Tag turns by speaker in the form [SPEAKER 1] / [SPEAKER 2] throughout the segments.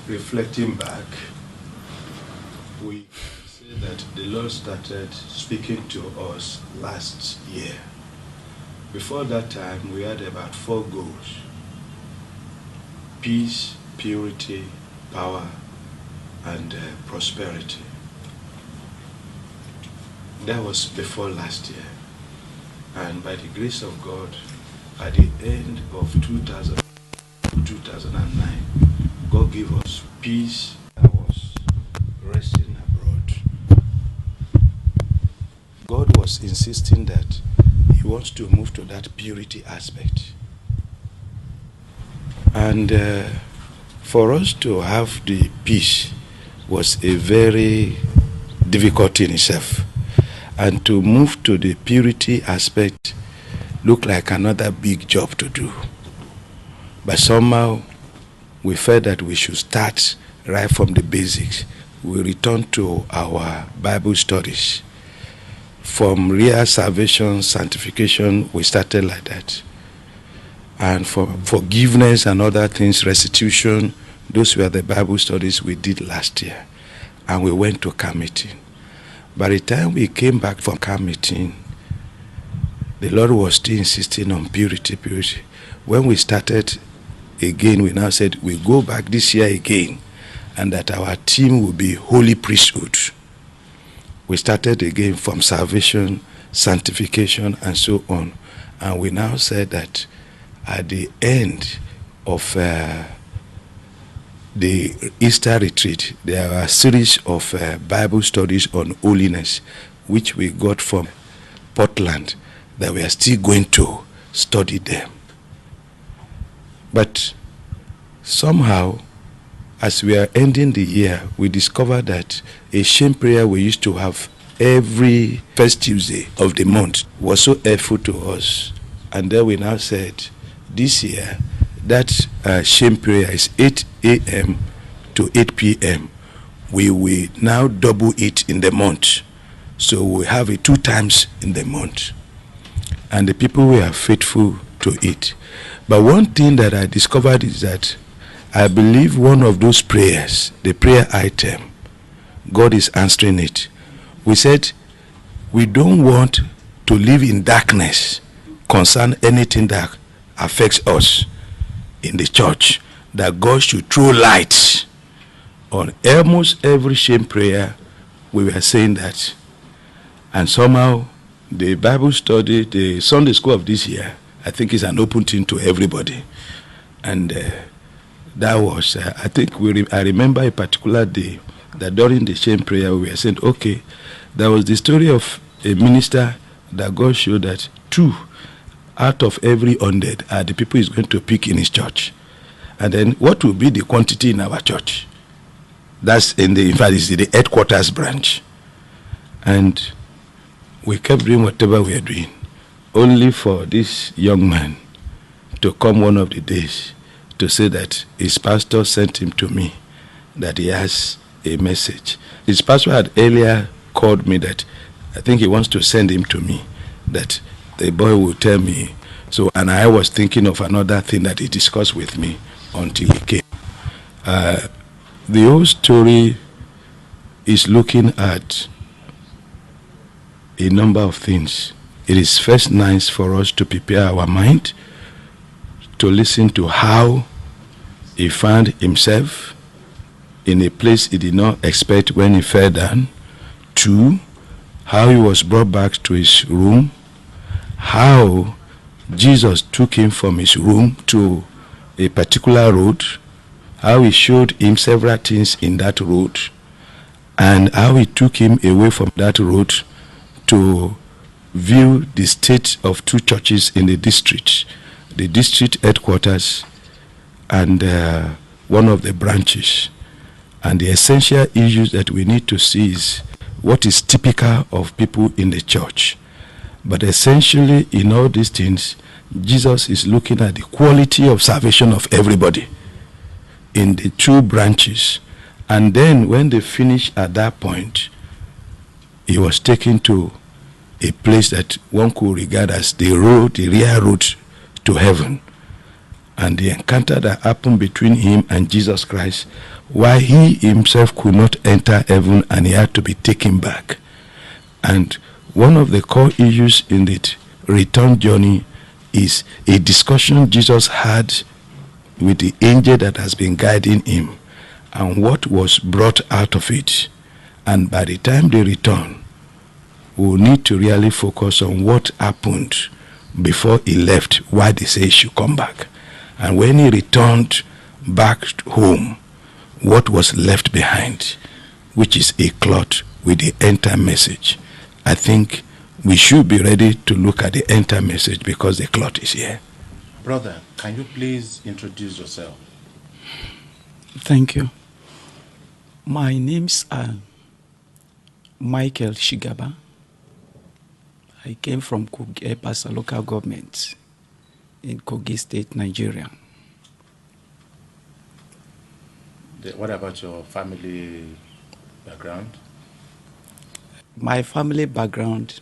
[SPEAKER 1] reflecting back, we say that the Lord started speaking to us last year. Before that time, we had about 4 goals: peace, purity, power, and prosperity. That was before last year. And by the grace of God, at the end of 2009, God gave us peace. I was resting abroad. God was insisting that He wants to move to that purity aspect. And for us to have the peace was a very difficult in itself. And to move to the purity aspect looked like another big job to do. But somehow we felt that we should start right from the basics. We returned to our Bible studies. From real salvation, sanctification, we started like that. And for forgiveness and other things, restitution, those were the Bible studies we did last year. And we went to camp meeting. By the time we came back from camp meeting, the Lord was still insisting on purity. When we started again, we now said we go back this year again, and that our team will be holy priesthood. We started again from salvation, sanctification, and so on. And we now said that at the end of the Easter retreat, there are a series of Bible studies on holiness, which we got from Portland, that we are still going to study them. But somehow, as we are ending the year, we discovered that a shame prayer we used to have every first Tuesday of the month was so helpful to us. And then we now said, this year, that shame prayer is 8 a.m. to 8 p.m. We will now double it in the month. So we have it 2 times in the month. And the people were faithful to it. But one thing that I discovered is that I believe one of those prayers, the prayer item, God is answering it. We said we don't want to live in darkness concerning anything that affects us in the church, that God should throw light on almost every shame prayer. We were saying that. And somehow the Bible study, the Sunday school of this year, I think is an open thing to everybody. And that was, I think I remember a particular day that during the shame prayer we were saying, okay, there was the story of a minister that God showed that 2 out of every 100 are the people he's going to pick in his church. And then what will be the quantity in our church? That's in fact, it's the headquarters branch. And we kept doing whatever we were doing, only for this young man to come one of the days to say that his pastor sent him to me, that he has a message. His pastor had earlier called me that I think he wants to send him to me, that the boy will tell me. So, and I was thinking of another thing that he discussed with me until he came. The whole story is looking at a number of things. It is first nice for us to prepare our mind to listen to how he found himself in a place he did not expect when he fell down. 2, how he was brought back to his room, how Jesus took him from his room to a particular road, how he showed him several things in that road, and how he took him away from that road to view the state of 2 churches in the district headquarters and one of the branches. And the essential issues that we need to see is what is typical of people in the church. But essentially, in all these things, Jesus is looking at the quality of salvation of everybody in the 2 branches. And then when they finish at that point, he was taken to a place that one could regard as the road, the real road to heaven. and the encounter that happened between him and Jesus Christ, why he himself could not enter heaven and he had to be taken back. And one of the core issues in the return journey is a discussion Jesus had with the angel that has been guiding him and what was brought out of it. And by the time they return, we'll need to really focus on what happened before he left, why they say he should come back. And when he returned back home, what was left behind, which is a cloth with the end-time message. I think we should be ready to look at the end-time message because the cloth is here.
[SPEAKER 2] Brother, can you please introduce yourself?
[SPEAKER 3] Thank you. My name's Michael Shigaba. I came from Epasa local government in Kogi State, Nigeria.
[SPEAKER 2] What about your family background?
[SPEAKER 3] My family background,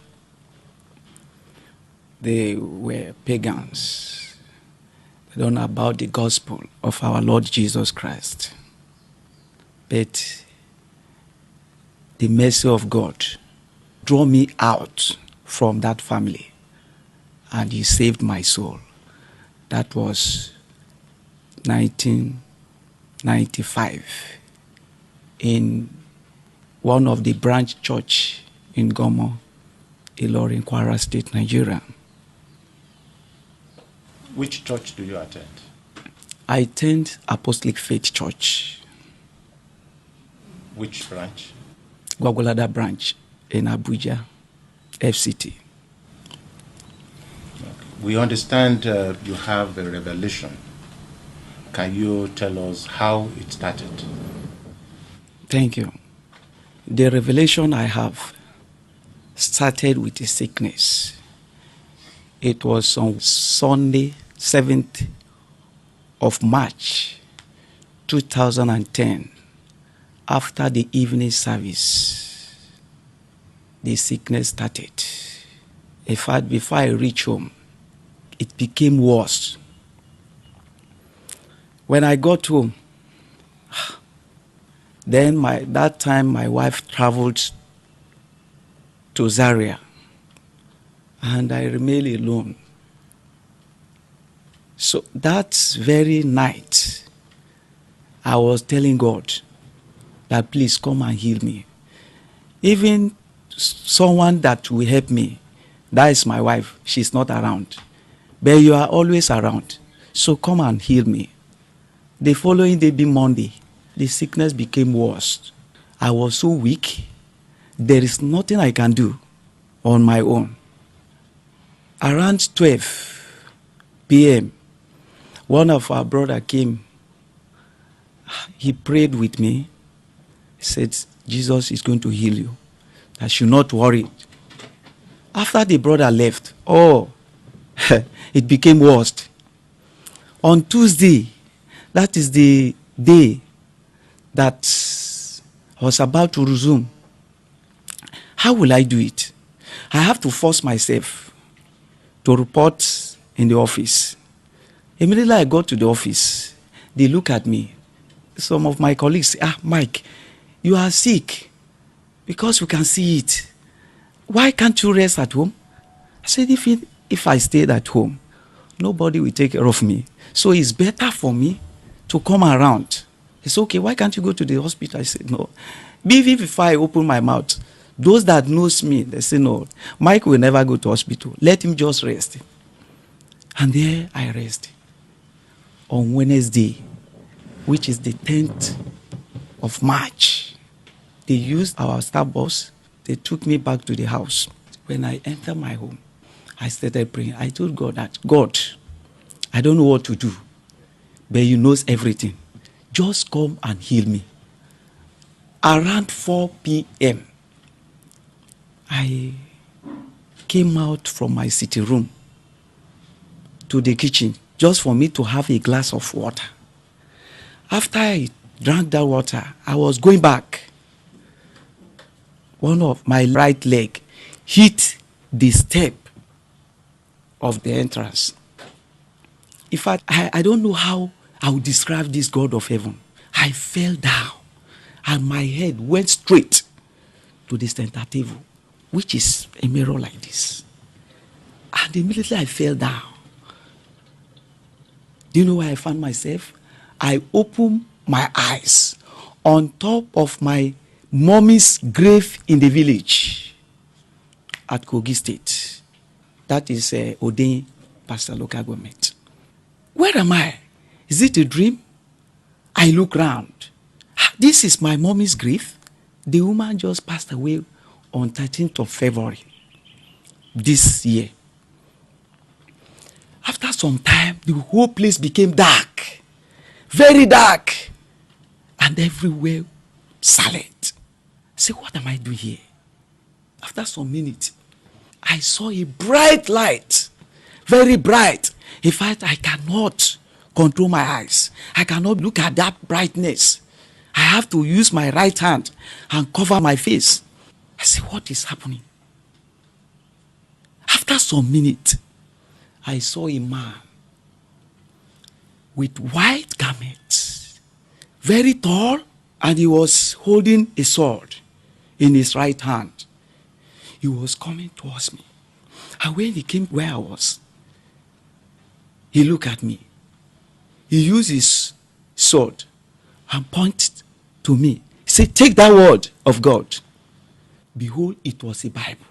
[SPEAKER 3] they were pagans. They don't know about the gospel of our Lord Jesus Christ. But the mercy of God drew me out from that family, and he saved my soul. That was 1995 in one of the branch church in Gomo, Ilorin, Kwara State, Nigeria.
[SPEAKER 2] Which church do you attend?
[SPEAKER 3] I attend Apostolic Faith Church.
[SPEAKER 2] Which branch?
[SPEAKER 3] Gwagwalada branch in Abuja, FCT.
[SPEAKER 2] We understand you have a revelation. Can you tell us how it started?
[SPEAKER 3] Thank you. The revelation I have started with a sickness. It was on Sunday, 7th of March, 2010, after the evening service. The sickness started. In fact, before I reached home, it became worse. When I got home, then that time my wife traveled to Zaria, and I remained alone. So that very night, I was telling God that please come and heal me. Even someone that will help me, that is my wife, she's not around. But you are always around, so come and heal me. The following day, being Monday, the sickness became worse. I was so weak, there is nothing I can do on my own. Around 12 p.m., one of our brother came. He prayed with me. He said, Jesus is going to heal you. I should not worry. After the brother left, it became worse. On Tuesday, that is the day that I was about to resume. How will I do it? I have to force myself to report in the office. Immediately I go to the office, they look at me. Some of my colleagues say, Mike, you are sick because we can see it. Why can't you rest at home? I said, if I stayed at home, nobody will take care of me. So it's better for me to come around. It's okay, why can't you go to the hospital? I said, no. Even if I open my mouth, those that knows me, they say, no, Mike will never go to hospital. Let him just rest. And there I rest. On Wednesday, which is the 10th of March, they used our staff bus. They took me back to the house. When I entered my home, I started praying. I told God that, God, I don't know what to do, but you knows everything. Just come and heal me. Around 4 p.m., I came out from my sitting room to the kitchen just for me to have a glass of water. After I drank that water, I was going back. One of my right leg hit the step of the entrance. In fact, I don't know how I would describe this God of heaven. I fell down and my head went straight to the center table, which is a mirror like this. And immediately I fell down. Do you know where I found myself? I opened my eyes on top of my mommy's grave in the village at Kogi State. That is Oden Pastor Local Government. Where am I? Is it a dream? I look round. This is my mommy's grave. The woman just passed away on 13th of February this year. After some time, the whole place became dark. Very dark. And everywhere silent. I said, what am I doing here? After some minutes, I saw a bright light. Very bright. In fact, I cannot control my eyes. I cannot look at that brightness. I have to use my right hand and cover my face. I said, what is happening? After some minutes, I saw a man with white garments, very tall, and he was holding a sword in his right hand. He was coming towards me. And when he came where I was, he looked at me. He used his sword and pointed to me. He said, take that word of God. Behold, it was a Bible.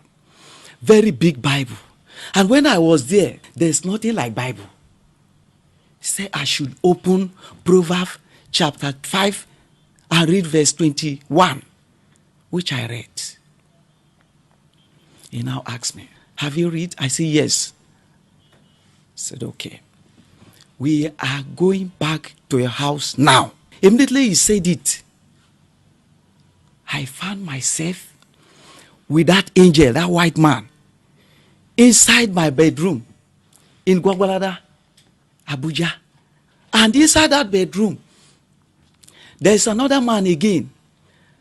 [SPEAKER 3] Very big Bible. And when I was there, there's nothing like Bible. He said I should open Proverbs chapter 5 and read verse 21, which I read. He now asked me, have you read? I said, yes. He said, okay. We are going back to your house now. Immediately he said it. I found myself with that angel, that white man, inside my bedroom in Gwagwalada, Abuja. And inside that bedroom, there's another man again.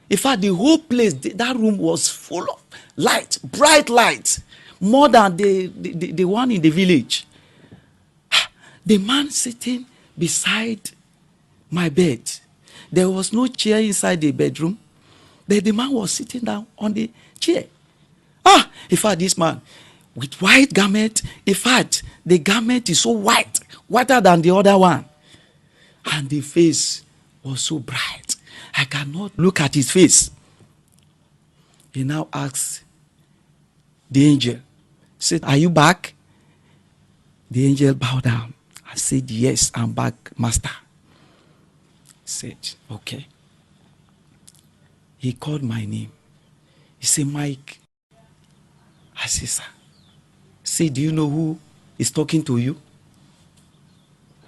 [SPEAKER 3] In fact, the whole place, that room was full of light, bright light, more than the one in the village. The man sitting beside my bed. There was no chair inside the bedroom. The man was sitting down on the chair. In fact, this man with white garment. In fact, the garment is so white, whiter than the other one. And the face was so bright. I cannot look at his face. He now asks the angel, said, are you back? The angel bowed down. I said, yes, I'm back, master. He said, okay. He called my name. He said, Mike. I said, sir. He said, do you know who is talking to you?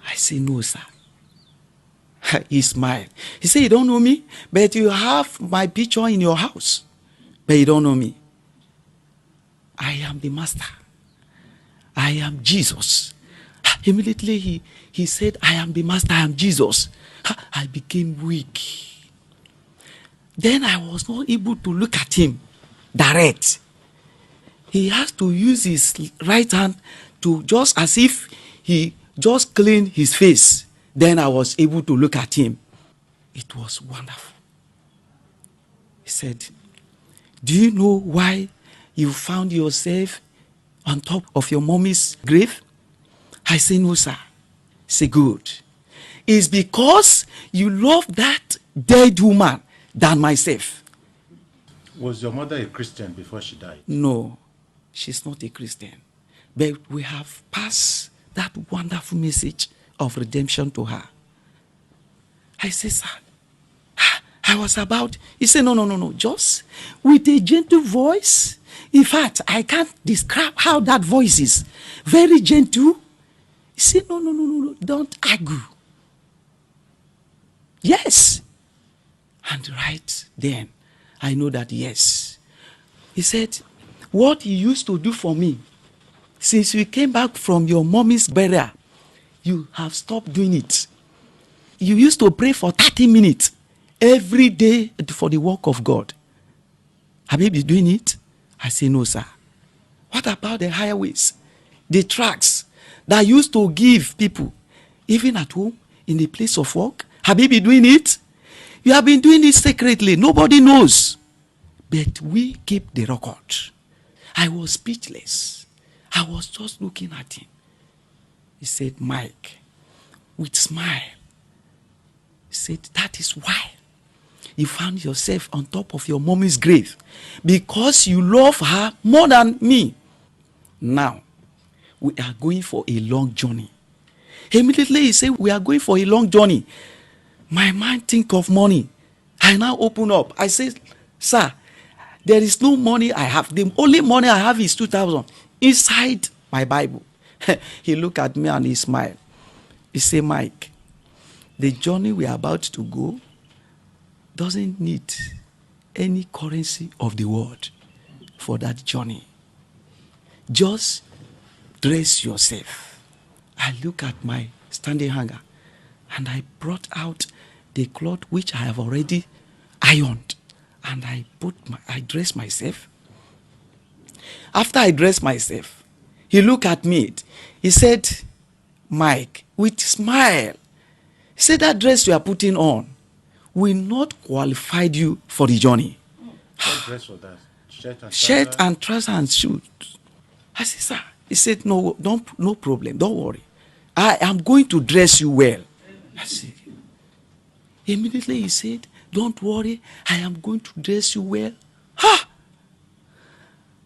[SPEAKER 3] I said, no, sir. He smiled. He said, you don't know me, but you have my picture in your house. But you don't know me. I am the master. I am Jesus. Immediately he said, I am the master, I am Jesus. I became weak. Then I was not able to look at him direct. He has to use his right hand to just as if he just cleaned his face. Then I was able to look at him. It was wonderful. He said, do you know why you found yourself on top of your mommy's grave? I said, no, sir. He said, good. It's because you love that dead woman than myself.
[SPEAKER 2] Was your mother a Christian before she died?
[SPEAKER 3] No, she's not a Christian. But we have passed that wonderful message of redemption to her. I said, sir, I was about, he said, no, just with a gentle voice. In fact, I can't describe how that voice is. Very gentle. He said, no, don't argue. Yes. And right then, I know that yes. He said, what he used to do for me, since we came back from your mommy's burial, you have stopped doing it. You used to pray for 30 minutes every day for the work of God. Have you been doing it? I say, no, sir. What about the highways, the tracts that used to give people even at home, in the place of work. Have you been doing it? You have been doing it secretly. Nobody knows. But we keep the record. I was speechless. I was just looking at him. He said, Mike, with smile, he said, that is why you found yourself on top of your mommy's grave, because you love her more than me. Now, we are going for a long journey. Immediately he said, we are going for a long journey. My mind think of money. I now open up. I say, sir, there is no money I have. The only money I have is 2,000 inside my Bible. He looked at me and he smiled. He said, Mike, the journey we are about to go doesn't need any currency of the world for that journey. Just dress yourself. I look at my standing hanger and I brought out the cloth which I have already ironed, and I dressed myself. After I dressed myself, he looked at me. He said, Mike, with smile, he said, that dress you are putting on will not qualify you for the journey.
[SPEAKER 2] What dress was that?
[SPEAKER 3] Shirt and trousers and shoes. I said, sir. He said, no problem. Don't worry. I am going to dress you well. I said, immediately he said, don't worry. I am going to dress you well. Ha!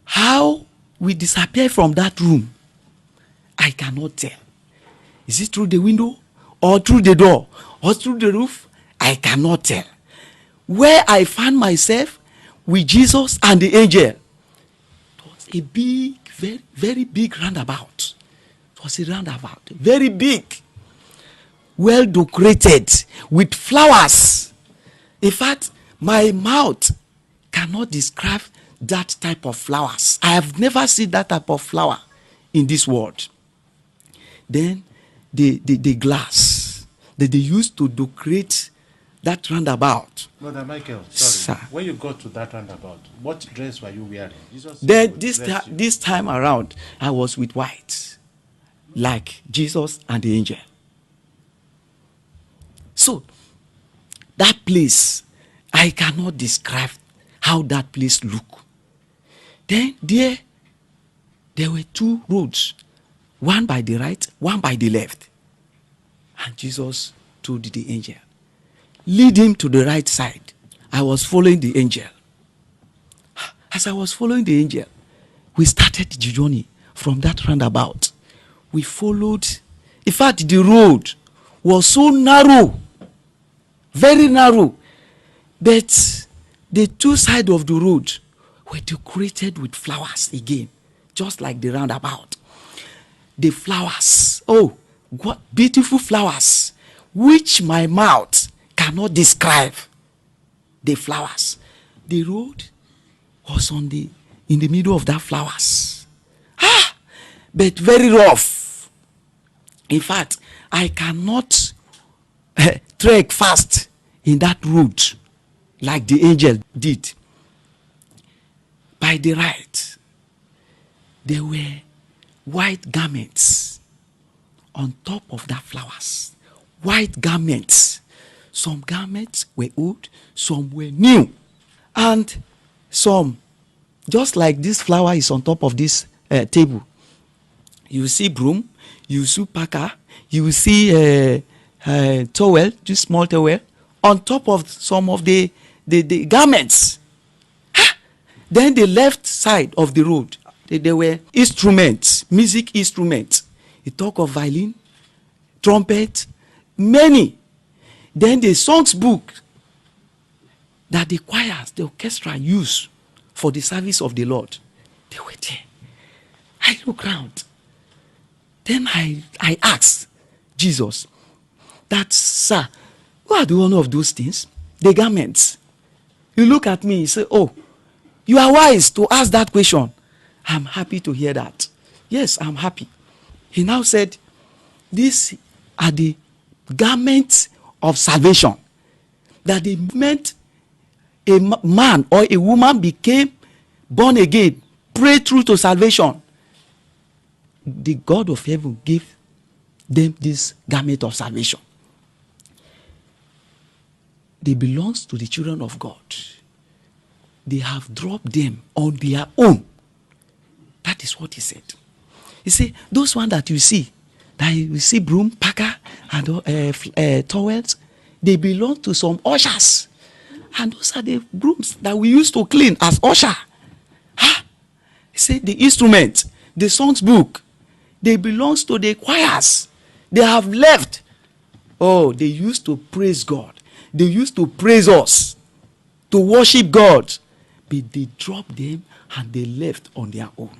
[SPEAKER 3] How we disappear from that room, I cannot tell. Is it through the window or through the door or through the roof? I cannot tell. Where I found myself with Jesus and the angel, it was a big, very, very big roundabout. It was a roundabout, very big, well decorated with flowers. In fact, my mouth cannot describe that type of flowers. I have never seen that type of flower in this world. Then the glass that they used to decorate that roundabout.
[SPEAKER 2] Brother Michael, sorry.
[SPEAKER 3] Sir.
[SPEAKER 2] When you got to that roundabout, what dress were you wearing?
[SPEAKER 3] Then this time around, I was with white, like Jesus and the angel. So, that place, I cannot describe how that place looked. Then there were two roads, one by the right, one by the left. And Jesus told the angel, lead him to the right side. I was following the angel. As I was following the angel, we started the journey from that roundabout. We followed. In fact, the road was so narrow, very narrow, that the two sides of the road were decorated with flowers again, just like the roundabout. The flowers, oh, what beautiful flowers, which my mouth cannot describe. The flowers. The road was in the middle of that flowers. But very rough. In fact, I cannot trek fast in that road like the angel did. By the right, there were white garments on top of that flowers. White garments. Some garments were old, some were new. And some, just like this flower is on top of this table, you see broom, you see packer, you see towel, this small towel, on top of some of the garments. Then the left side of the road, there were instruments, music instruments. You talk of violin, trumpet, many. Then the songs book that the choirs, the orchestra use for the service of the Lord, they were there. I look around. Then I asked Jesus that, sir, what are the one of those things? The garments. You look at me, you say, oh, you are wise to ask that question. I'm happy to hear that. Yes, I'm happy. He now said, these are the garments of salvation. That the moment a man or a woman became born again, pray through to salvation, the God of heaven gave them this garment of salvation. They belongs to the children of God. They have dropped them on their own. That is what he said. He said, those ones that you see broom, packer, and towels, they belong to some ushers. And those are the brooms that we used to clean as usher. Huh? He said, the instrument, the songs book, they belongs to the choirs. They have left. Oh, they used to praise God. They used to praise us, to worship God. But they dropped them and they left on their own.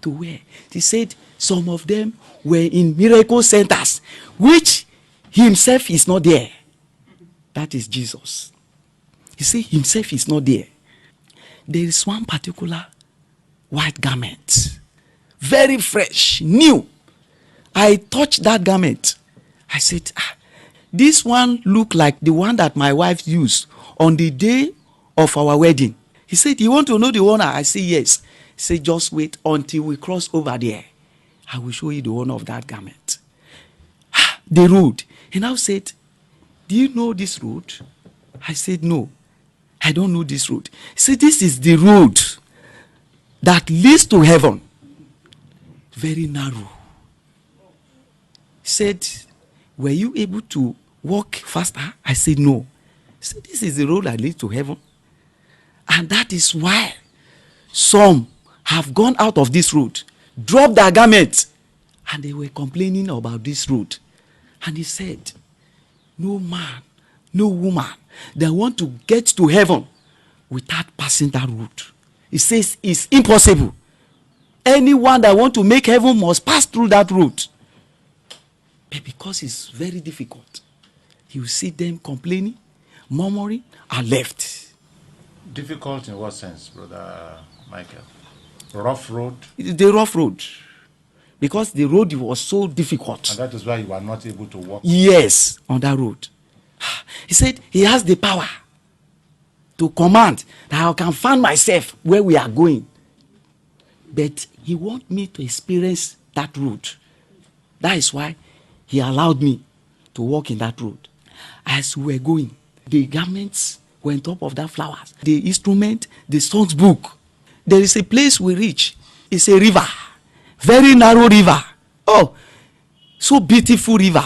[SPEAKER 3] To where? He said some of them were in miracle centers, which himself is not there. That is Jesus. He said himself is not there. There is one particular white garment, very fresh, new. I touched that garment. I said, this one look like the one that my wife used on the day of our wedding. He said, you want to know the owner? I said, yes. He said, just wait until we cross over there. I will show you the owner of that garment. The road. He now said, do you know this road? I said, no, I don't know this road. He said, this is the road that leads to heaven. Very narrow. He said, were you able to walk faster? I said, no. He said, this is the road that leads to heaven. And that is why some have gone out of this road, dropped their garment, and they were complaining about this road. And he said, no man, no woman that want to get to heaven without passing that road. He says it's impossible. Anyone that want to make heaven must pass through that road. But because it's very difficult, you will see them complaining, murmuring, and left.
[SPEAKER 2] Difficult in what sense, Brother Michael? Rough road?
[SPEAKER 3] The rough road. Because the road was so difficult.
[SPEAKER 2] And that is why you were not able to walk?
[SPEAKER 3] Yes, on that road. He said he has the power to command that I can find myself where we are going. But he wants me to experience that road. That is why he allowed me to walk in that road. As we were going, the garments were on top of that flowers. The instrument, the songs book. There is a place we reach. It's a river. Very narrow river. Oh, so beautiful river.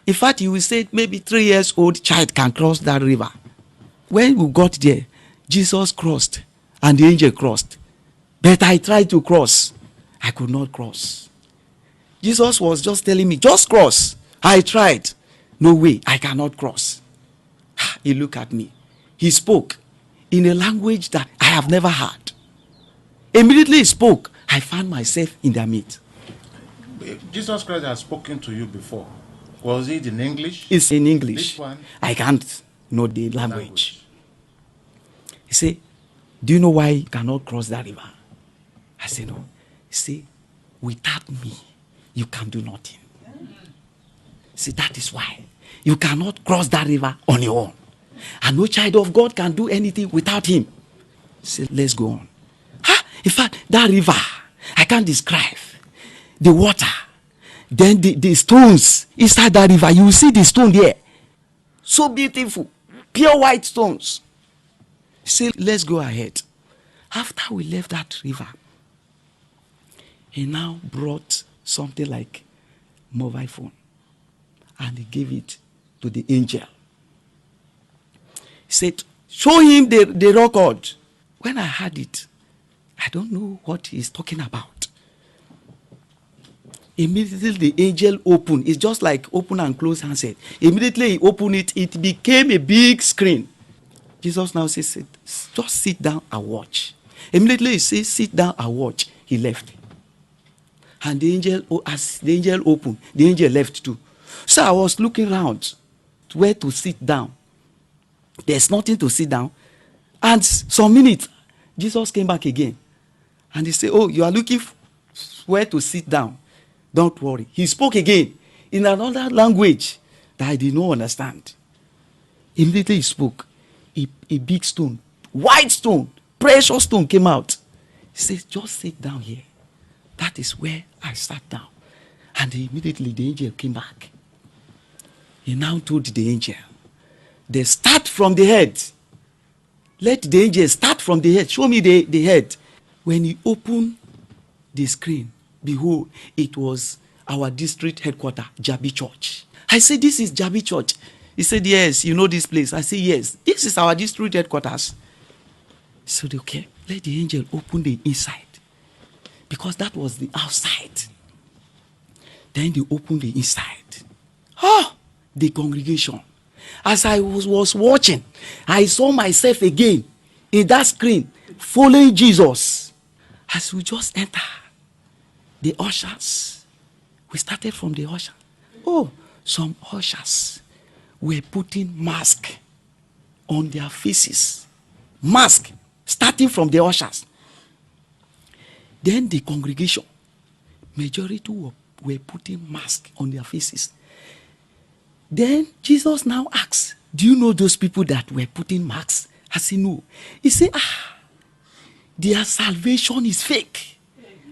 [SPEAKER 3] In fact, you will say maybe 3 years old child can cross that river. When we got there, Jesus crossed and the angel crossed. But I tried to cross. I could not cross. Jesus was just telling me, just cross. I tried. No way, I cannot cross. He looked at me. He spoke in a language that I have never heard. Immediately he spoke, I found myself in their midst.
[SPEAKER 2] Jesus Christ has spoken to you before. Was it in English?
[SPEAKER 3] It's in English.
[SPEAKER 2] This one?
[SPEAKER 3] I can't know the language. He said, do you know why you cannot cross that river? I said, no. He said, without me, you can do nothing. He said, that is why you cannot cross that river on your own. And no child of God can do anything without him. He said, let's go on. In fact, that river, I can't describe. The water, then the stones inside that river. You will see the stone there. So beautiful. Pure white stones. He said, let's go ahead. After we left that river, he now brought something like mobile phone. And he gave it to the angel. He said, show him the record. When I heard it, I don't know what he's talking about. Immediately the angel opened. It's just like open and close handset. Immediately he opened it, it became a big screen. Jesus now says, just sit down and watch. Immediately he says, sit down and watch. He left. And the angel, as the angel opened, the angel left too. So I was looking around where to sit down. There's nothing to sit down. And some minutes, Jesus came back again. And he said, oh, you are looking where to sit down. Don't worry. He spoke again in another language that I did not understand. Immediately he spoke. A big stone, white stone, precious stone came out. He said, just sit down here. That is where I sat down. And immediately the angel came back. He now told the angel, they start from the head. Let the angel start from the head. Show me the head. When he opened the screen, behold, it was our district headquarters, Jabi Church. I said, this is Jabi Church. He said, yes, you know this place. I said, yes, this is our district headquarters. He said, okay, let the angel open the inside. Because that was the outside. Then they opened the inside. Oh, the congregation. As I was watching, I saw myself again in that screen, following Jesus. As we just enter, the ushers, we started from the usher. Oh, some ushers were putting mask on their faces. Mask, starting from the ushers. Then the congregation, majority were putting mask on their faces. Then Jesus now asks, do you know those people that were putting masks? I say, no. He said, their salvation is fake.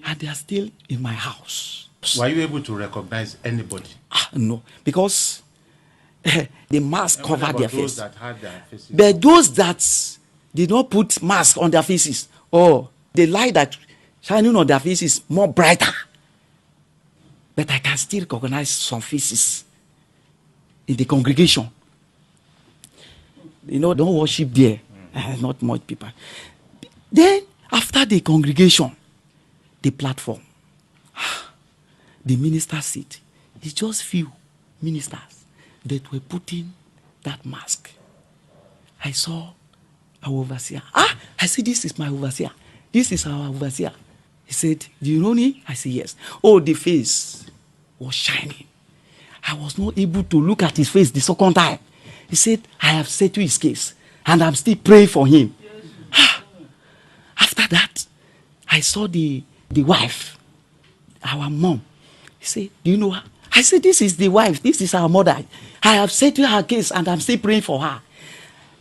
[SPEAKER 3] And they are still in my house.
[SPEAKER 2] Were you able to recognize anybody?
[SPEAKER 3] No, because the mask covered their face.
[SPEAKER 2] That had their faces?
[SPEAKER 3] But those that did not put mask on their faces, the light that shining on their faces more brighter. But I can still recognize some faces in the congregation. Don't worship there. Not much people. Then, after the congregation, the platform, the minister seat, it's just few ministers that were putting that mask. I saw our overseer. I said, this is my overseer. This is our overseer. He said, do you know me? I said, yes. Oh, the face was shining. I was not able to look at his face the second time. He said, I have settled his case, and I'm still praying for him. After that, I saw the wife, our mom. He said, do you know her? I said, this is the wife. This is our mother. I have settled her case, and I'm still praying for her.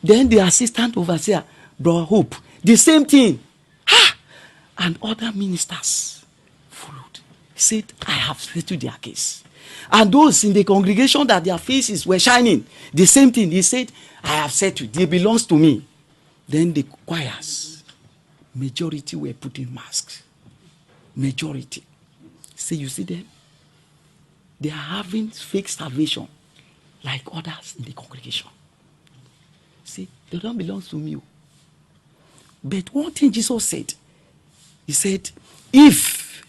[SPEAKER 3] Then the assistant overseer, Brother Hope, the same thing. And other ministers followed. He said, I have settled their case. And those in the congregation that their faces were shining, the same thing. He said, I have settled. They belongs to me. Then the choirs, majority were putting masks. Majority. See, you see them? They are having fake salvation like others in the congregation. See, they don't belong to me. But one thing Jesus said, he said, if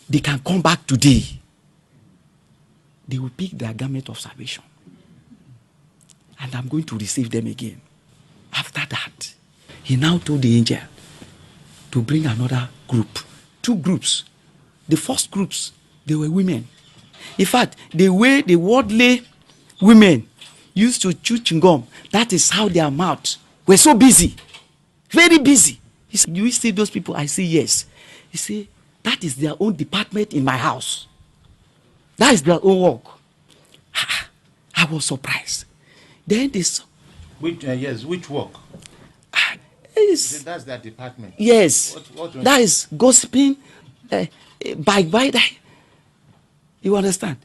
[SPEAKER 3] they can come back today, they will pick their garment of salvation. And I'm going to receive them again. After that, he now told the angel to bring another group. 2 groups. The first groups, they were women. In fact, the way the worldly women used to chew chewing gum, that is how their mouths were so busy. Very busy. He said, do you see those people? I say, yes. He said, that is their own department in my house. That is their own work. I was surprised. Then this.
[SPEAKER 2] Which work? That's their department.
[SPEAKER 3] Yes.
[SPEAKER 2] What
[SPEAKER 3] that is gossiping, by. You understand?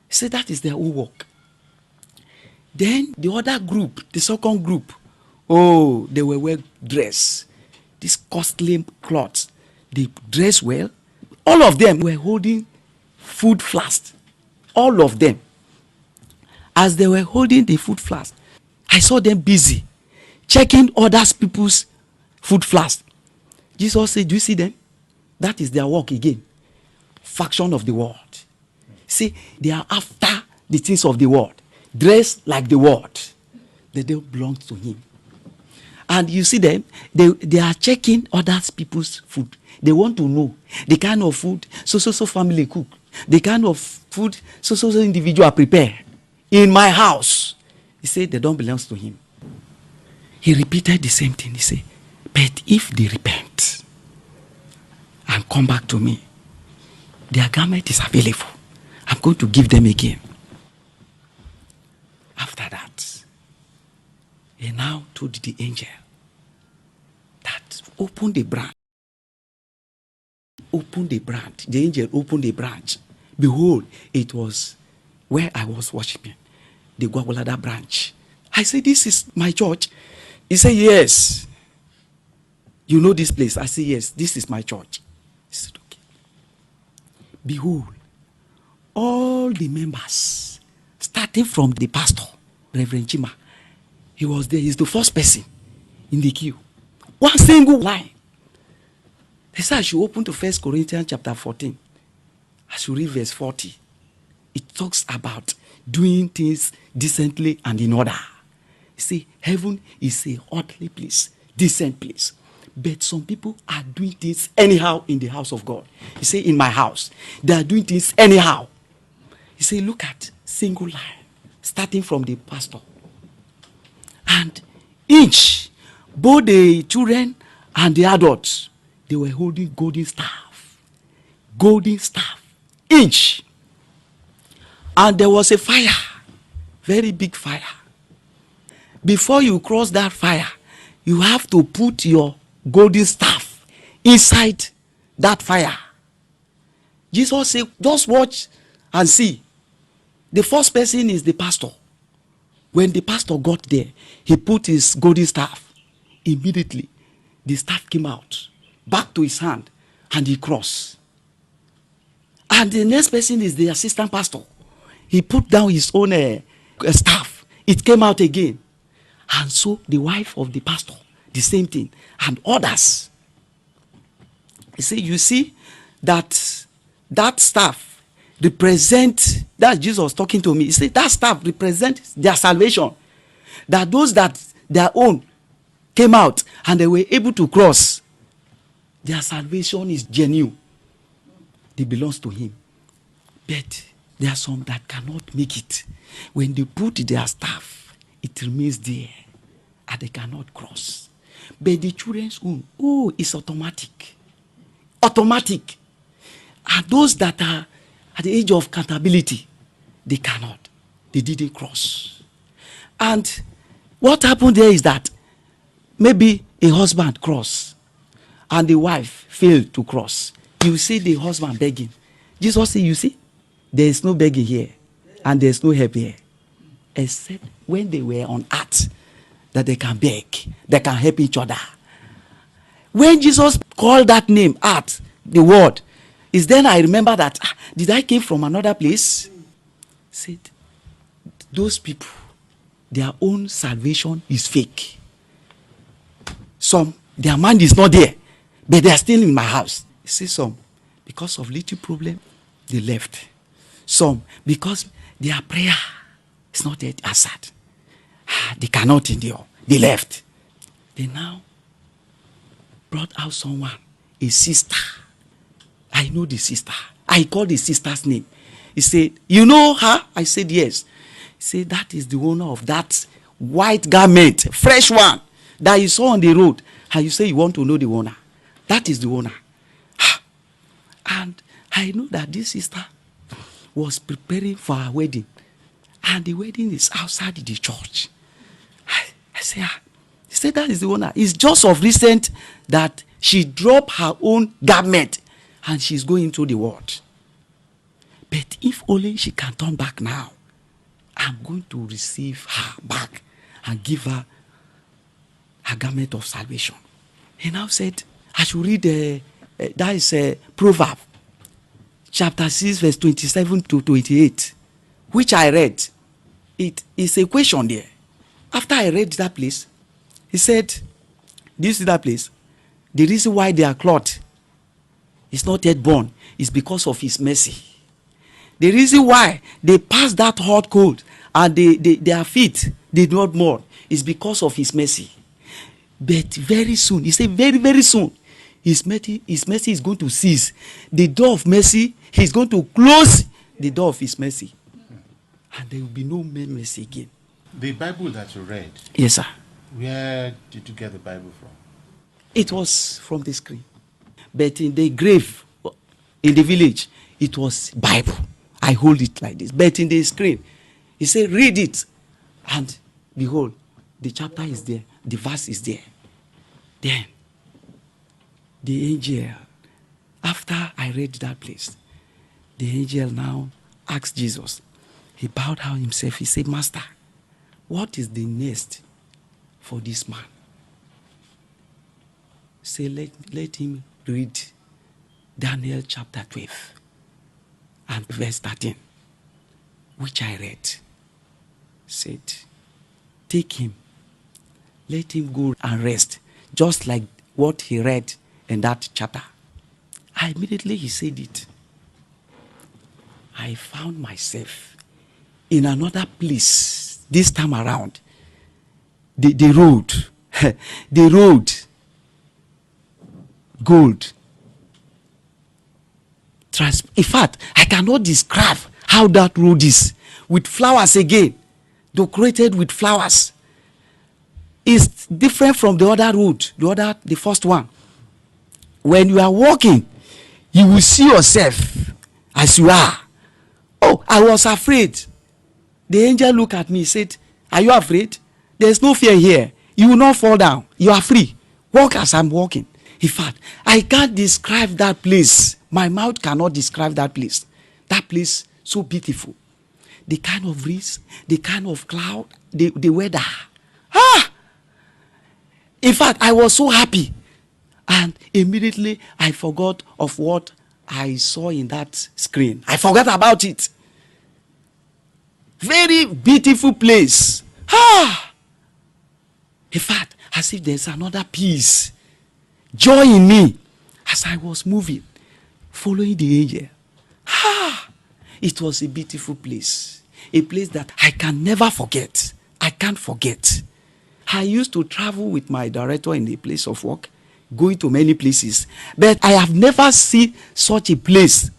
[SPEAKER 3] He said that is their own work. Then the other group, the second group, they were well dressed. These costly clothes. They dressed well. All of them were holding food flasks. All of them. As they were holding the food flask, I saw them busy checking other people's food flasks. Jesus said, do you see them? That is their work again. Faction of the world. See, they are after the things of the world. Dressed like the world. They don't belong to him. And you see them, they are checking other people's food. They want to know the kind of food so family cook. The kind of food so individual prepare. In my house. He said they don't belong to him. He repeated the same thing. He said, but if they repent and come back to me, their garment is available. I'm going to give them again. After that, he now told the angel that open the branch. Open the branch. The angel opened the branch. Behold, it was where I was worshiping, the Gwagwalada branch. I said, this is my church. He said, yes. You know this place? I said, yes, this is my church. He said, okay. Behold, all the members, starting from the pastor, Reverend Chima, he was there. He's the first person in the queue. One single line. They said I should open to 1 Corinthians chapter 14. I should read verse 40. It talks about doing things decently and in order. You see, heaven is a earthly place, decent place. But some people are doing things anyhow in the house of God. You say, in my house, they are doing things anyhow. You say, look at single line, starting from the pastor. And each, both the children and the adults, they were holding golden staff. Golden staff. Each. And there was a fire. Very big fire. Before you cross that fire, you have to put your golden staff inside that fire. Jesus said, just watch and see. The first person is the pastor. When the pastor got there, he put his golden staff. Immediately, the staff came out, back to his hand, and he crossed. And the next person is the assistant pastor. He put down his own staff. It came out again. And so the wife of the pastor, the same thing, and others. You see that staff represent, that Jesus talking to me. He said that staff represents their salvation. That those that their own came out and they were able to cross, their salvation is genuine. It belongs to him. But there are some that cannot make it. When they put their staff, it remains there and they cannot cross. But the children's own, it's automatic. Automatic. And those that are at the age of accountability, they cannot. They didn't cross. And what happened there is that maybe a husband crossed and the wife failed to cross. You see the husband begging. Jesus said, you see, there is no begging here and there is no help here. Except when they were on earth, that they can beg, they can help each other. When Jesus called that name, earth, the word, is then I remember that, did I came from another place? Said, those people, their own salvation is fake. Some, their mind is not there, but they are still in my house. You see, some, because of little problem, they left. Some, because their prayer is not yet answered. They cannot endure. They left. They now brought out someone, a sister. I know the sister. I called the sister's name. He said, you know her? I said, yes. He said, that is the owner of that white garment, fresh one, that you saw on the road. And you say you want to know the owner. That is the owner. And I know that this sister was preparing for her wedding. And the wedding is outside the church. I say, he said that is the owner. It's just of recent that she dropped her own garment and she's going into the world. But if only she can turn back now, I'm going to receive her back and give her a garment of salvation. He now said, I should read, that is Proverbs, chapter 6, verse 27 to 28, which I read. It is a question there. After I read that place, he said, do you see that place? The reason why their cloth is not yet born is because of his mercy. The reason why they passed that hot cold and their feet did not mourn is because of his mercy. But very soon, he said very, very soon, his mercy is going to cease. The door of mercy, he's going to close the door of his mercy. And there will be no mercy again.
[SPEAKER 2] The Bible that you read.
[SPEAKER 3] Yes, sir.
[SPEAKER 2] Where did you get the Bible from?
[SPEAKER 3] It was from the screen. But in the grave, in the village, it was Bible. I hold it like this. But in the screen, he said, read it. And behold, the chapter is there. The verse is there. Then, the angel, after I read that place, The angel now asked Jesus. He bowed down himself. He said, Master, what is the next for this man? Say, let him read Daniel chapter 12 and verse 13, which I read. Said, take him, let him go and rest, just like what he read in that chapter. Immediately he said it. I found myself in another place this time around. The road, the road, gold. In fact, I cannot describe how that road is, with flowers again, decorated with flowers. It's different from the other road, the first one. When you are walking, you will see yourself as you are. Oh, I was afraid. The angel looked at me, said, are you afraid? There's no fear here. You will not fall down. You are free. Walk as I'm walking. In fact, I can't describe that place. My mouth cannot describe that place. That place, so beautiful. The kind of breeze, the kind of cloud, the weather. In fact, I was so happy. And immediately I forgot of what I saw in that screen. I forgot about it. Very beautiful place. In fact, as if there's another peace, joy in me as I was moving, following the angel. It was a beautiful place. A place that I can never forget. I can't forget. I used to travel with my director in a place of work, going to many places. But I have never seen such a place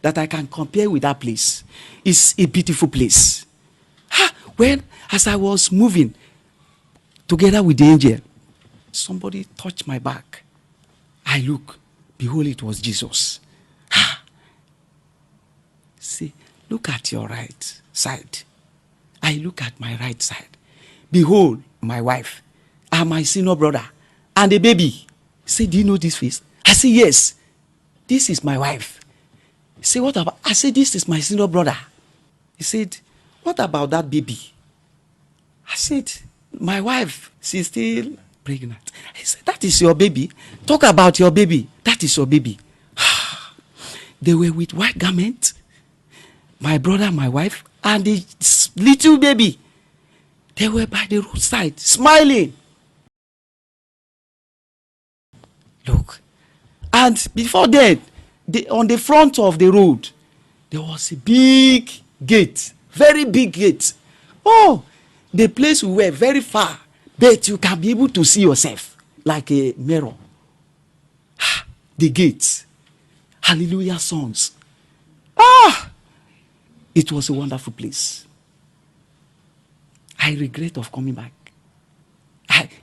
[SPEAKER 3] that I can compare with that place. It's a beautiful place. When, as I was moving together with the angel, somebody touched my back. I look, behold, it was Jesus. See, look at your right side. I look at my right side. Behold, my wife and my senior brother and the baby. Say, do you know this face? I say, yes. This is my wife. Say, what about? I said, this is my senior brother. He said, what about that baby? I said, my wife, she's still pregnant. He said, that is your baby. Talk about your baby. That is your baby. They were with white garment. My brother, my wife, and the little baby. They were by the roadside, smiling. Look. And before that, on the front of the road, there was a big gate. Very big gate. Oh, the place we were very far. But you can be able to see yourself like a mirror. The gate. Hallelujah songs. It was a wonderful place. I regret of coming back.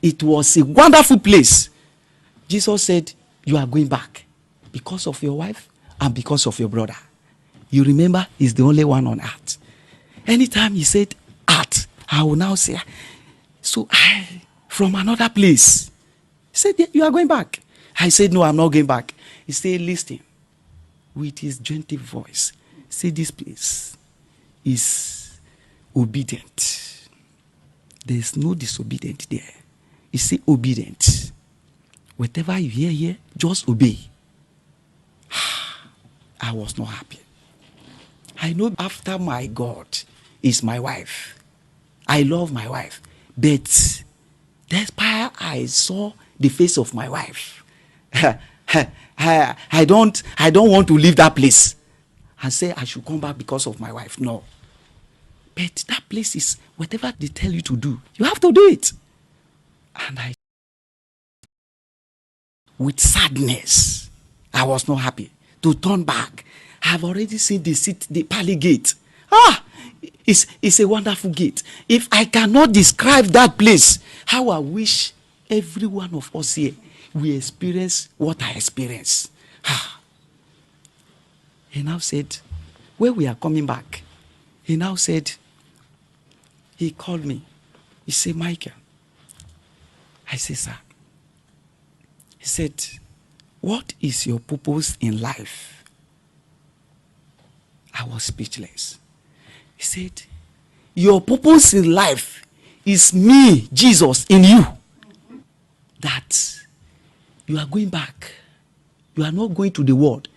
[SPEAKER 3] It was a wonderful place. Jesus said, you are going back because of your wife and because of your brother. You remember, he's the only one on earth. Anytime he said earth, I will now say, so I, from another place. He said, you are going back. I said, no, I'm not going back. He said, listen, with his gentle voice, say this place is obedient. There is no disobedient there. He said obedient. Whatever you hear here, just obey. I was not happy. I know after my God is my wife. I love my wife. But despite I saw the face of my wife, I don't want to leave that place and say I should come back because of my wife. No. But that place is whatever they tell you to do, you have to do it. And with sadness, I was not happy to turn back. I've already seen the pearly gate. It's a wonderful gate. If I cannot describe that place, how I wish every one of us here we experience what I experience. He now said, when we are coming back, he now said, he called me. He said, Michael. I said, sir. He said, what is your purpose in life? I was speechless. He said, your purpose in life is me, Jesus, in you. That you are going back. You are not going to the world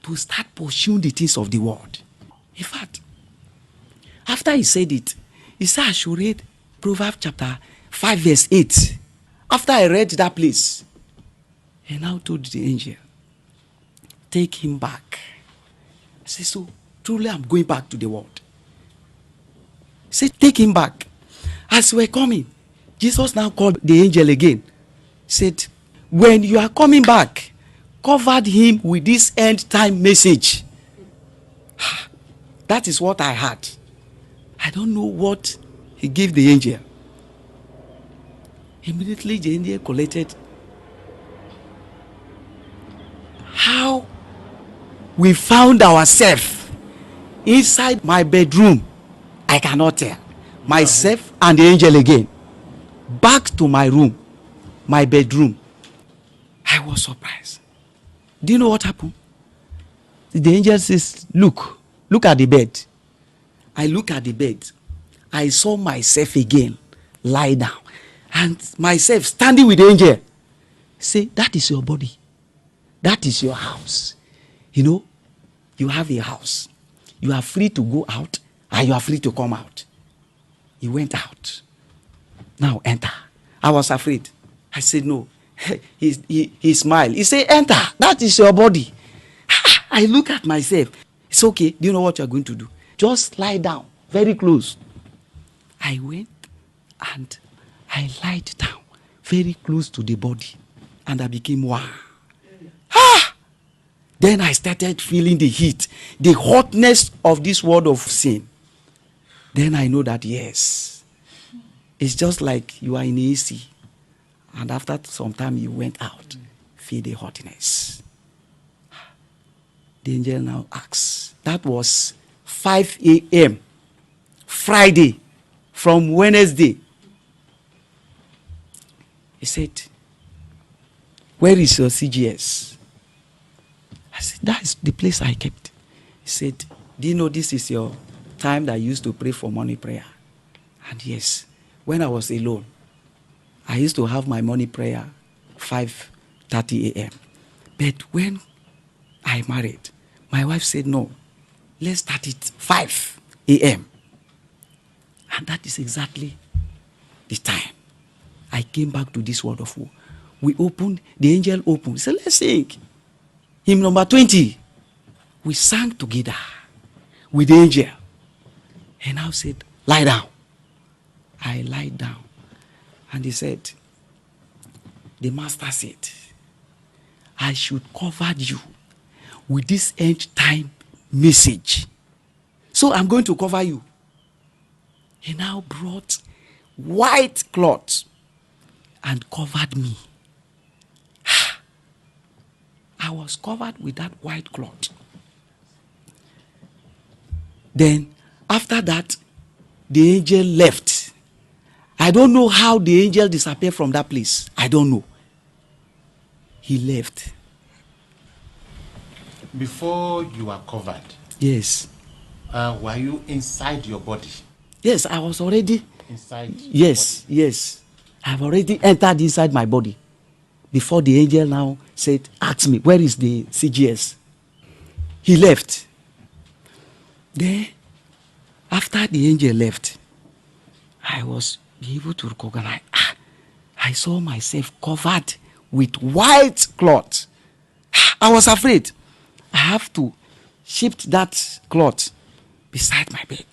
[SPEAKER 3] to start pursuing the things of the world. In fact, after he said it, he said I should read Proverbs chapter 5 verse 8. After I read that place, he now told the angel, take him back. I said, so truly I'm going back to the world. He said, take him back. As we're coming, Jesus now called the angel again. He said, when you are coming back, covered him with this end time message. That is what I had. I don't know what he gave the angel. Immediately the angel collected. How we found ourselves inside my bedroom, I cannot tell. Myself and the angel again. Back to my room, my bedroom. I was surprised. Do you know what happened? The angel says, look at the bed. I look at the bed. I saw myself again lie down. And myself standing with the angel. Say, that is your body. That is your house. You know, you have a house. You are free to go out and you are free to come out. He went out. Now enter. I was afraid. I said, no. He smiled. He said, enter. That is your body. I look at myself. It's okay. Do you know what you are going to do? Just lie down. Very close. I went and I lied down. Very close to the body. And I became warm. Then I started feeling the heat. The hotness of this world of sin. Then I know that yes. It's just like you are in AC. And after some time you went out. Feel the hotness. The angel now asks. That was 5 a.m. Friday from Wednesday. He said, where is your CGS? I said, that is the place I kept. He said, do you know this is your time that I used to pray for morning prayer? And yes, when I was alone, I used to have my morning prayer 5:30 a.m. But when I married, my wife said, no, let's start it 5 a.m. And that is exactly the time I came back to this world of war. We opened, the angel opened. He said, let's sing. Hymn number 20. We sang together with the angel. And now said, lie down. I lied down. And he said, the master said, I should cover you with this end time message. So I'm going to cover you. He now brought white cloth and covered me. I was covered with that white cloth. Then, after that, the angel left. I don't know how the angel disappeared from that place. I don't know. He left.
[SPEAKER 2] Before you were covered,
[SPEAKER 3] Yes.
[SPEAKER 2] were you inside your body?
[SPEAKER 3] Yes, I was already.
[SPEAKER 2] Inside
[SPEAKER 3] Yes, yes. I've already entered inside my body. Before the angel now said, ask me, where is the CGS? He left. Then, after the angel left, I was able to recognize, I saw myself covered with white cloth. I was afraid. I have to shift that cloth beside my bed.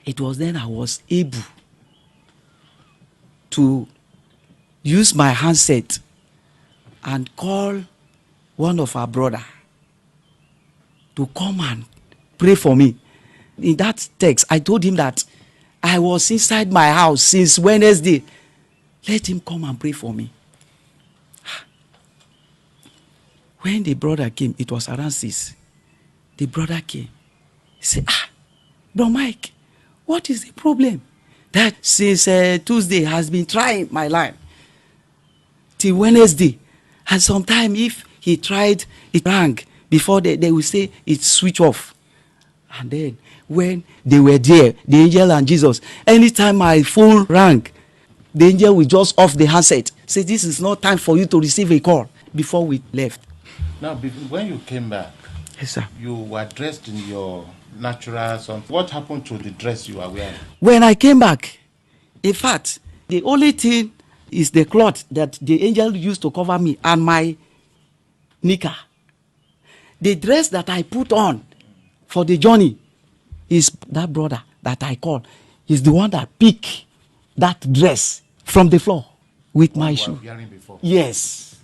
[SPEAKER 3] It was then I was able to use my handset and call one of our brother to come and pray for me. In that text, I told him that I was inside my house since Wednesday. Let him come and pray for me. When the brother came, it was around 6. The brother came. He said, Bro Mike, what is the problem? That since Tuesday has been trying my line till Wednesday. And sometime if he tried, it rang before they will say it's switch off. And then when they were there, the angel and Jesus, anytime my phone rang, the angel will just off the handset. Say, this is not time for you to receive a call, before we left.
[SPEAKER 2] Now, when you came back,
[SPEAKER 3] Yes, sir.
[SPEAKER 2] you were dressed in your natural something. What happened to the dress you were wearing?
[SPEAKER 3] When I came back, in fact, the only thing is the cloth that the angel used to cover me and my knicker. The dress that I put on for the journey is that brother that I call. Is the one that picked that dress from the floor with my shoe.
[SPEAKER 2] Wearing before.
[SPEAKER 3] Yes.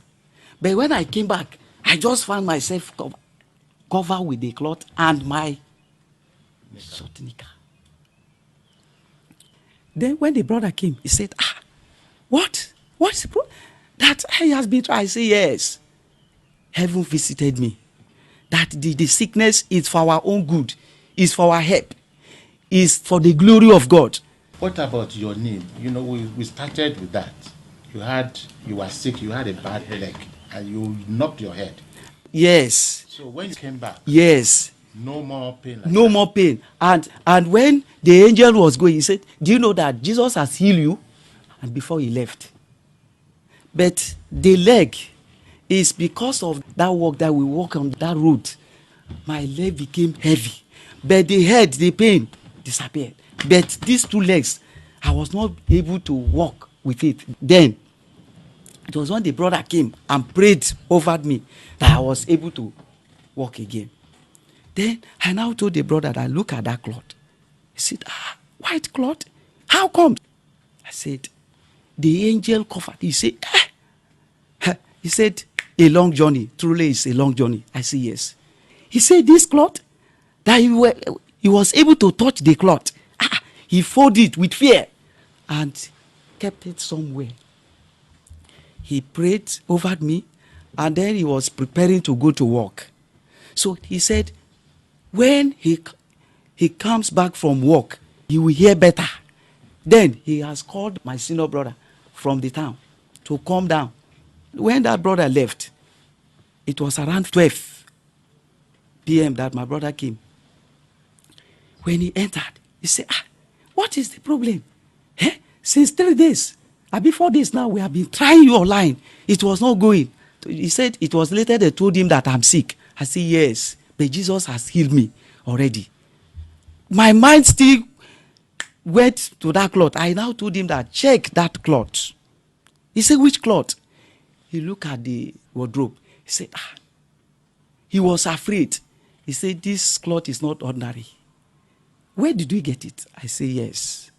[SPEAKER 3] But when I came back, I just found myself covered with the cloth and my short knicker. Then when the brother came, he said, what? What's the problem? That I has been trying. I say, yes. Heaven visited me. That the sickness is for our own good, is for our help, is for the glory of God.
[SPEAKER 2] What about your knee? You know, we started with that. You were sick, you had a bad leg, and you knocked your head.
[SPEAKER 3] Yes.
[SPEAKER 2] So when you came back,
[SPEAKER 3] Yes.
[SPEAKER 2] no more pain.
[SPEAKER 3] No more pain. And when the angel was going, he said, do you know that Jesus has healed you? And before he left. But the leg is because of that walk that we walk on that road. My leg became heavy. But the head, the pain disappeared. But these two legs, I was not able to walk with it. Then, it was when the brother came and prayed over me that I was able to walk again. Then I now told the brother that, look at that cloth. He said, white cloth? How come? I said, the angel covered. He said, He said, a long journey. Truly it's a long journey. I said, yes. He said, this cloth, that he was able to touch the cloth. He folded it with fear and kept it somewhere. He prayed over me, and then he was preparing to go to work. So he said, when he comes back from work, he will hear better. Then he has called my senior brother from the town to come down. When that brother left, it was around 12 p.m. that my brother came. When he entered, he said, what is the problem? Since 3 days, before this now, we have been trying your line. It was not going. He said it was later they told him that I'm sick. I said, yes, but Jesus has healed me already. My mind still went to that cloth. I now told him that, check that cloth. He said, which cloth? He looked at the wardrobe. He said, he was afraid. He said, this cloth is not ordinary. Where did you get it? I said, yes.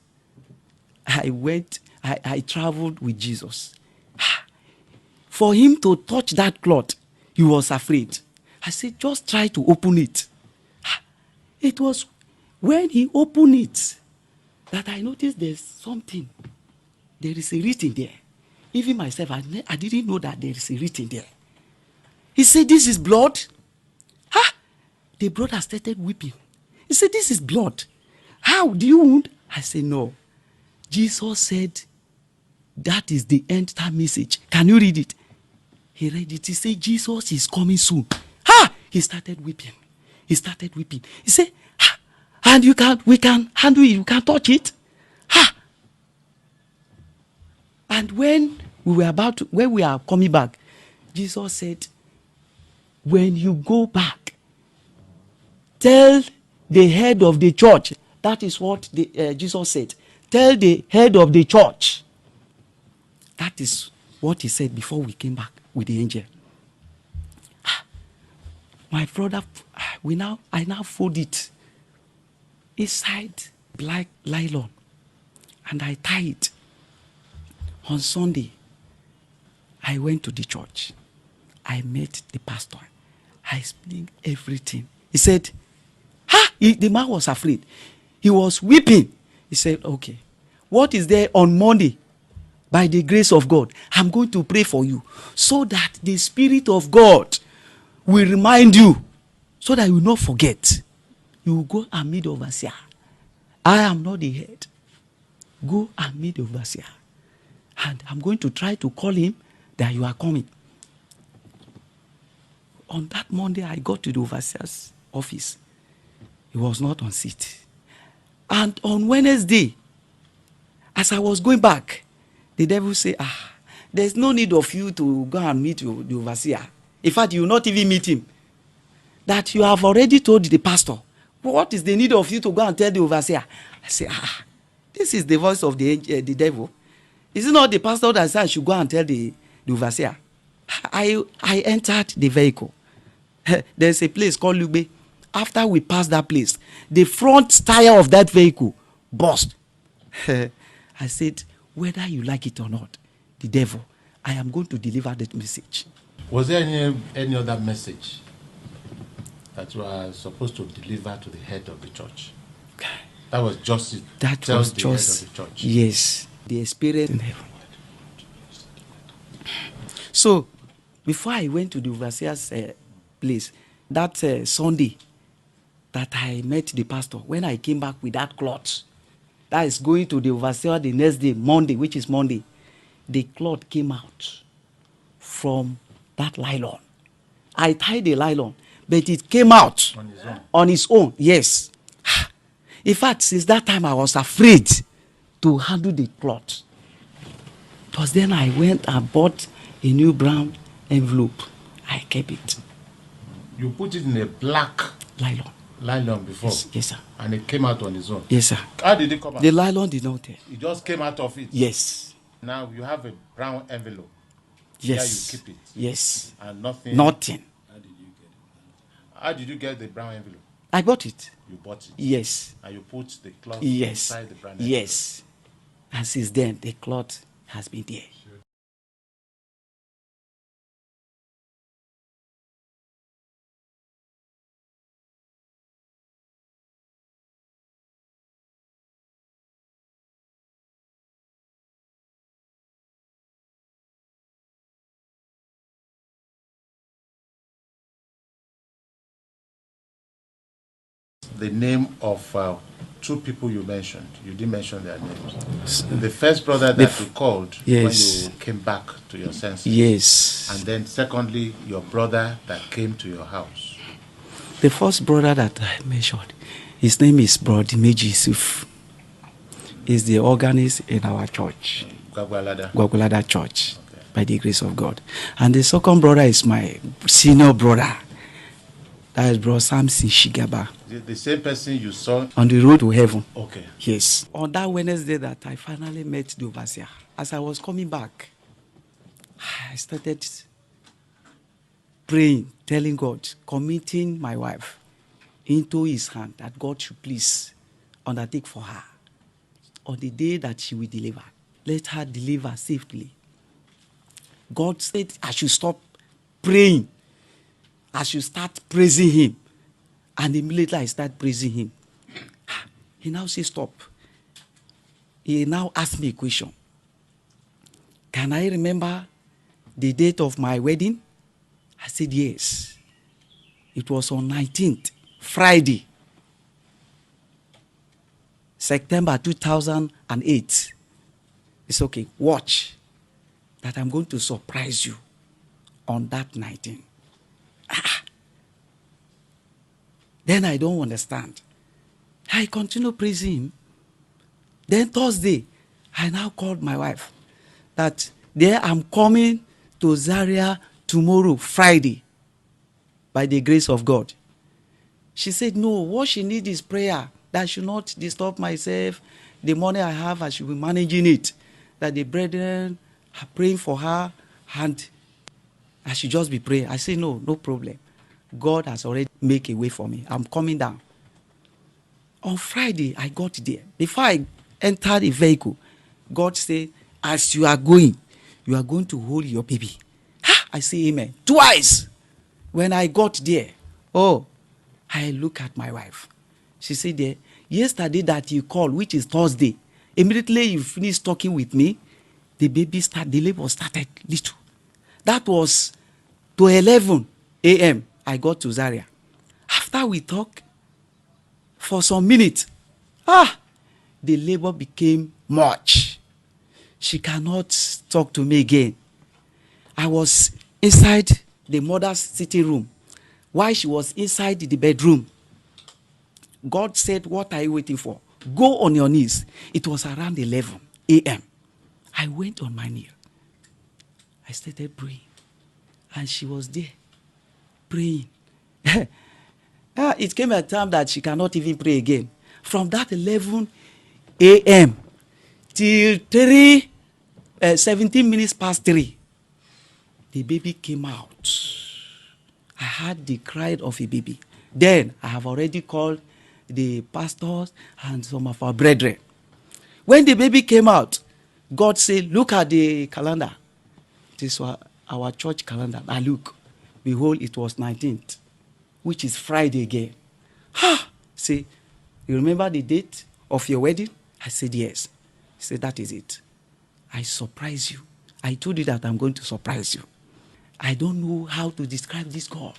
[SPEAKER 3] I traveled with Jesus. For him to touch that cloth, he was afraid. I said, just try to open it. It was when he opened it that I noticed there's something. There is a written there. Even myself, I didn't know that there is a written there. He said, this is blood. The brother started weeping. He said, this is blood. How do you wound? I said, no. Jesus said, that is the end time message. Can you read it? He read it. He said, Jesus is coming soon. He started weeping. He started weeping. He said, and we can handle it. You can touch it. And when we are coming back, Jesus said, when you go back, tell the head of the church. That is what Jesus said. Tell the head of the church. That is what he said before we came back with the angel. My brother, I now fold it inside black nylon, and I tie it. On Sunday, I went to the church. I met the pastor. I explained everything. He said, the man was afraid. He was weeping. He said, okay, what is there on Monday? By the grace of God, I'm going to pray for you so that the Spirit of God will remind you so that you will not forget. You will go and meet the overseer. I am not the head. Go and meet the overseer. And I'm going to try to call him that you are coming. On that Monday, I got to the overseer's office. He was not on seat. And on Wednesday, as I was going back, the devil said, there's no need of you to go and meet the overseer. In fact, you will not even meet him. That you have already told the pastor. What is the need of you to go and tell the overseer? I say, this is the voice of the devil. Is it not the pastor that said I should go and tell the overseer? I entered the vehicle. There's a place called Lugbe. After we passed that place, the front tire of that vehicle burst. I said, whether you like it or not, the devil, I am going to deliver that message.
[SPEAKER 2] Was there any other message that you are supposed to deliver to the head of the church? That was just it.
[SPEAKER 3] That was just, head of the church. Yes, the experience in heaven. So, before I went to the overseer's place, that Sunday, that I met the pastor, when I came back with that cloth, that is going to the overseer the next day, Monday, which is Monday, the cloth came out from that nylon. I tied the nylon, but it came out on its own. Yes. In fact, since that time, I was afraid to handle the cloth. Because then I went and bought a new brown envelope. I kept it.
[SPEAKER 2] You put it in a black nylon before?
[SPEAKER 3] Yes, sir.
[SPEAKER 2] And it came out on its own?
[SPEAKER 3] Yes, sir.
[SPEAKER 2] How did it come out?
[SPEAKER 3] The nylon did not tear.
[SPEAKER 2] It just came out of it?
[SPEAKER 3] Yes.
[SPEAKER 2] Now you have a brown envelope.
[SPEAKER 3] Yes.
[SPEAKER 2] Here you keep it?
[SPEAKER 3] Yes.
[SPEAKER 2] And nothing?
[SPEAKER 3] Nothing.
[SPEAKER 2] How did you get the brown envelope?
[SPEAKER 3] I bought it.
[SPEAKER 2] You bought it?
[SPEAKER 3] Yes.
[SPEAKER 2] And you put the cloth
[SPEAKER 3] inside
[SPEAKER 2] the brown envelope?
[SPEAKER 3] Yes. And since then, the cloth has been there.
[SPEAKER 2] The name of two people you mentioned. You didn't mention their names. The first brother that you called when you came back to your senses.
[SPEAKER 3] Yes.
[SPEAKER 2] And then secondly, your brother that came to your house.
[SPEAKER 3] The first brother that I mentioned, his name is Brother Meji Yusuf. He's the organist in our church. Gwagwalada Church, okay. By the grace of God. And the second brother is my senior brother. That is Brother Samson Shigaba.
[SPEAKER 2] The same person you saw?
[SPEAKER 3] On the road to heaven.
[SPEAKER 2] Okay.
[SPEAKER 3] Yes. On that Wednesday that I finally met the overseer, as I was coming back, I started praying, telling God, committing my wife into his hand, that God should please undertake for her on the day that she will deliver. Let her deliver safely. God said I should stop praying. I should start praising him. And immediately I start praising him. He now says, stop. He now asked me a question. Can I remember the date of my wedding? I said, yes. It was on 19th, Friday, September 2008. It's okay, watch that I'm going to surprise you on that 19th. Then I don't understand. I continue praising him. Then Thursday, I now called my wife that there I'm coming to Zaria tomorrow, Friday, by the grace of God. She said, no, what she needs is prayer. That I should not disturb myself. The money I have, I should be managing it. That the brethren are praying for her and I should just be praying. I say, no problem. God has already made a way for me. I'm coming down. On Friday, I got there. Before I entered the vehicle, God said, as you are going to hold your baby. I say amen. Twice. When I got there, I look at my wife. She said there, yesterday that you called, which is Thursday, immediately you finished talking with me, the labor started little. That was to 11 a.m. I got to Zaria. After we talked for some minutes, the labor became much. She cannot talk to me again. I was inside the mother's sitting room while she was inside the bedroom. God said, what are you waiting for? Go on your knees. It was around 11 a.m. I went on my knee. I started praying. And she was there, praying. It came a time that she cannot even pray again. From that 11 a.m. till 17 minutes past 3, the baby came out. I heard the cry of a baby. Then I have already called the pastors and some of our brethren. When the baby came out, God said, look at the calendar. This was our church calendar. I look. Behold, it was 19th, which is Friday again. Say, you remember the date of your wedding? I said, yes. He said, that is it. I surprise you. I told you that I'm going to surprise you. I don't know how to describe this God.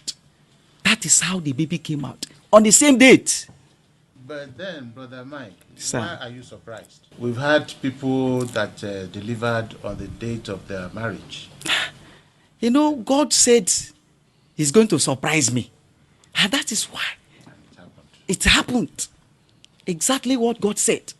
[SPEAKER 3] That is how the baby came out. On the same date.
[SPEAKER 2] But then, Brother Mike,
[SPEAKER 3] Sir.
[SPEAKER 2] Why are you surprised? We've had people that delivered on the date of their marriage.
[SPEAKER 3] You know, God said he's going to surprise me. And that is why.
[SPEAKER 2] And it happened.
[SPEAKER 3] It happened. Exactly what God said.